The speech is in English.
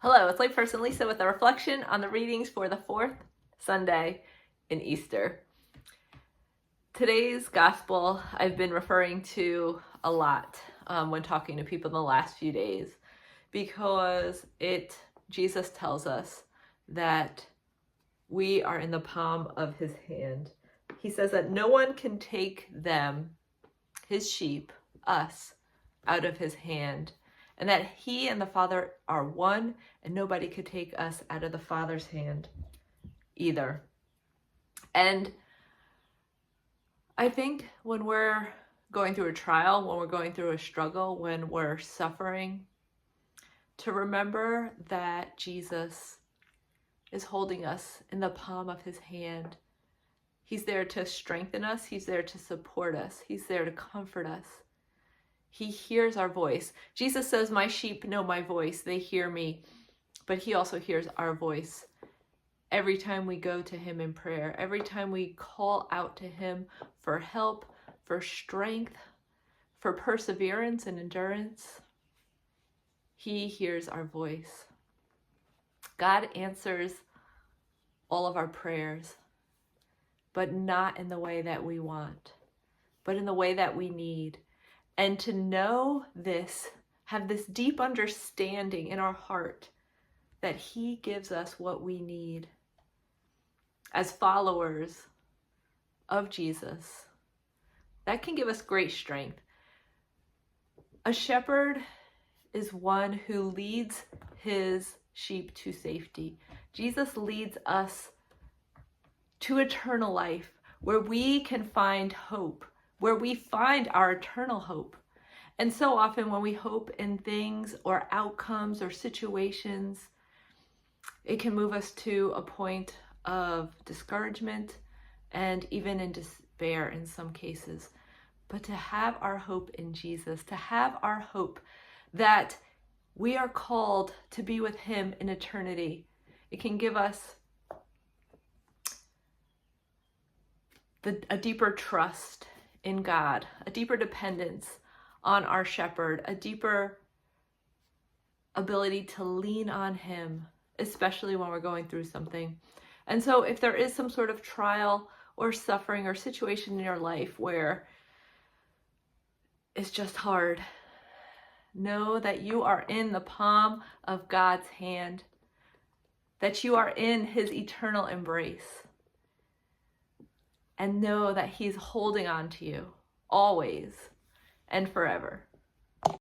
Hello, it's Layperson Lisa with a reflection on the readings for the fourth Sunday in Easter. Today's gospel I've been referring to a lot when talking to people in the last few days because Jesus tells us that we are in the palm of his hand. He says that no one can take them, his sheep, us, out of his hand, and that he and the Father are one, and nobody could take us out of the Father's hand either. And I think when we're going through a trial, when we're going through a struggle, when we're suffering, to remember that Jesus is holding us in the palm of his hand. He's there to strengthen us. He's there to support us. He's there to comfort us. He hears our voice. Jesus says, "My sheep know my voice. They hear me." But he also hears our voice every time we go to him in prayer, every time we call out to him for help, for strength, for perseverance and endurance. He hears our voice. God answers all of our prayers, but not in the way that we want, but in the way that we need. And to know this, have this deep understanding in our heart that he gives us what we need as followers of Jesus, that can give us great strength. A shepherd is one who leads his sheep to safety. Jesus leads us to eternal life, where we can find hope, where we find our eternal hope. And so often when we hope in things or outcomes or situations, it can move us to a point of discouragement and even in despair in some cases. But to have our hope in Jesus, to have our hope that we are called to be with him in eternity, it can give us a deeper trust in God, a deeper dependence on our shepherd, a deeper ability to lean on him, especially when we're going through something. And so if there is some sort of trial or suffering or situation in your life where it's just hard, know that you are in the palm of God's hand, that you are in his eternal embrace. And know that he's holding on to you always and forever.